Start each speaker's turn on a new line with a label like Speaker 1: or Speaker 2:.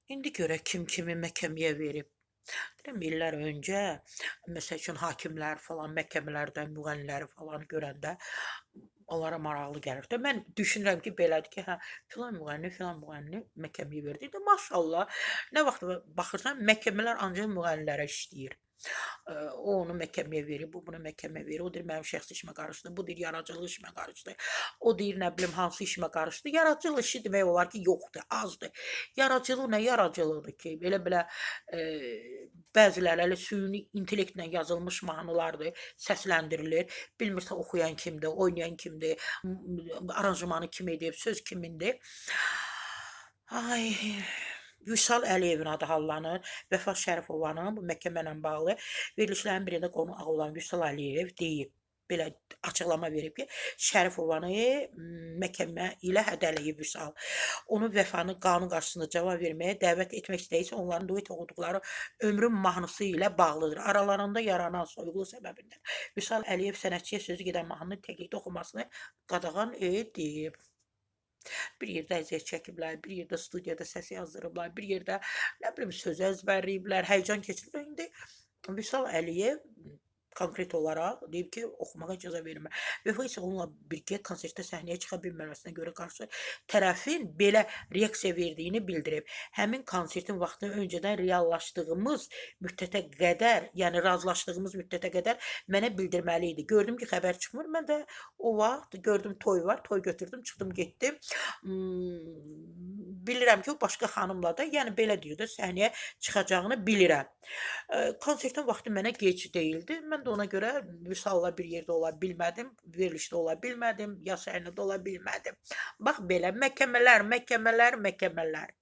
Speaker 1: İndi görək kim kimi məhkəməyə verib. Deyirəm illər öncə, məsəl üçün hakimlər falan məhkəmələrdə müğənniləri falan görəndə onlara maraqlı gəlirdi. Mən düşünürəm ki, belədir ki, hə, filan müğənni məhkəməyə verdi. İndi maşallah, nə vaxt baxırsan məhkəmələr ancaq müğənnilərə işləyir. O onu məhkəməyə verir, bu bunu məhkəməyə verir. O deyir mənim şəxsi işimə qarışdı, bu deyir yaradıcılıq işimə qarışdı. O deyir nə bilim hansı işimə qarışdı. Yaradıcılıq işi demək olar ki, yoxdur, azdır. Yaradıcılıq nə yaradıcılıqdır ki, belə bəziləri elə süni intellektlə yazılmış mahnılardır, səsləndirilir. Bilmirsən oxuyan kimdir, oynayan kimdir, aranjmanı kim edib, söz kimindir. Ay, Vüsal Əliyevin adı hallanır. Vəfa Şərifovanın bu məhkəmə ilə bağlı verilişlərin birində qonuğu olan Vüsal Əliyev deyib, belə açıqlama verib ki, Şərifovanı məhkəmə ilə hədələyib Vüsal. Onu Vəfanı qanun qarşısında cavab verməyə dəvət etmək istəyirsə, onların duet oxuduqları Ömrüm mahnısı ilə bağlıdır. Aralarında yaranan soyğu səbəbindən Vüsal Əliyev sənətçiyə sözü gedən mahnını təklikdə oxumasını qadağan edib. Bir yerdə əziyyət çəkiblər, bir yerdə studiyada səs yazdırıblar, bir yerdə nə bilim söz əzbərləyiblər, həyəcan keçiriblər. İndi Vüsal Əliyev konkret olaraq deyib ki, oxumağa icazə vermir. Vəfa isə onunla birgə konsertdə səhnəyə çıxa bilməməsinə görə qarşı tərəfin belə reaksiya verdiyini bildirib. Həmin konsertin vaxtını öncədən reallaşdığımız müddətə qədər, yəni razılaşdığımız müddətə qədər mənə bildirməli idi. Gördüm ki, xəbər çıxmır. Mən də o vaxt gördüm toy var, toy götürdüm, çıxdım, getdim. Bilirəm ki, o başqa xanımla da, yəni belə deyir də, səhnəyə çıxacağını bilirəm. Konsertin vaxtı mənə gec deyildi. Mən də ona görə Vüsalla bir yerdə ola bilmədim, verilişdə ola bilmədim, ya səhnədə ola bilmədim. Bax belə məhkəmələr, məhkəmələr, məhkəmələr.